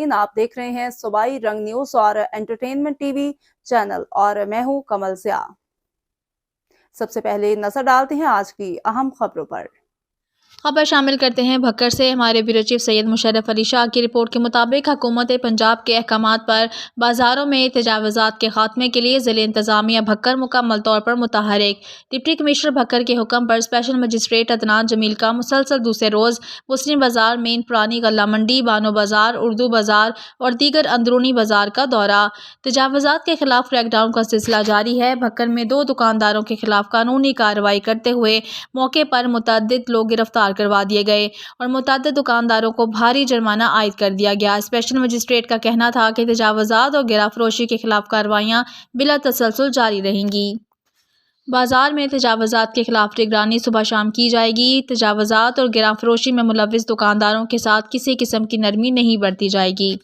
नाज़रीन, आप देख रहे हैं सूबाई रंग न्यूज़ और एंटरटेनमेंट टीवी चैनल और मैं हूं कमल सिया। सबसे पहले नजर डालते हैं आज की अहम खबरों पर। खबर शामिल करते हैं भक्कर से। हमारे ब्यूरो चीफ सैयद मुशर्रफ अली शाह की रिपोर्ट के मुताबिक हुकूमत पंजाब के अहकामात पर बाज़ारों में तजावुज़ात के खात्मे के लिए ज़िले इंतज़ामिया भक्कर मुकम्मल तौर पर मुतहरिक। डिप्टी कमिश्नर भक्कर के हुक्म पर स्पेशल मजिस्ट्रेट अदनान जमील का मुसलसल दूसरे रोज़ मुस्लिम बाज़ार, मेन पुरानी गल्ला मंडी, बानो बाज़ार, उर्दू बाज़ार और दीगर अंदरूनी बाज़ार का दौरा। तजावुज़ात के खिलाफ क्रैकडाउन का सिलसिला जारी है। भक्कर में 2 दुकानदारों के खिलाफ कानूनी कार्रवाई करते हुए मौके पर मुतअद्दिद लोग गिरफ्तार करवा दिए गए और मुतअद्दिद दुकानदारों को भारी जुर्माना आयद कर दिया गया। स्पेशल मजिस्ट्रेट का कहना था कि तजावुज़ात और गिरा फरोशी के खिलाफ कार्रवाइयाँ बिला तसलसल जारी रहेंगी। बाजार में तजावुज़ात के खिलाफ निगरानी सुबह शाम की जाएगी। तजावुज़ात और गिरा फरोशी में मुलव्विस दुकानदारों के साथ किसी किस्म की नरमी नहीं बरती जाएगी।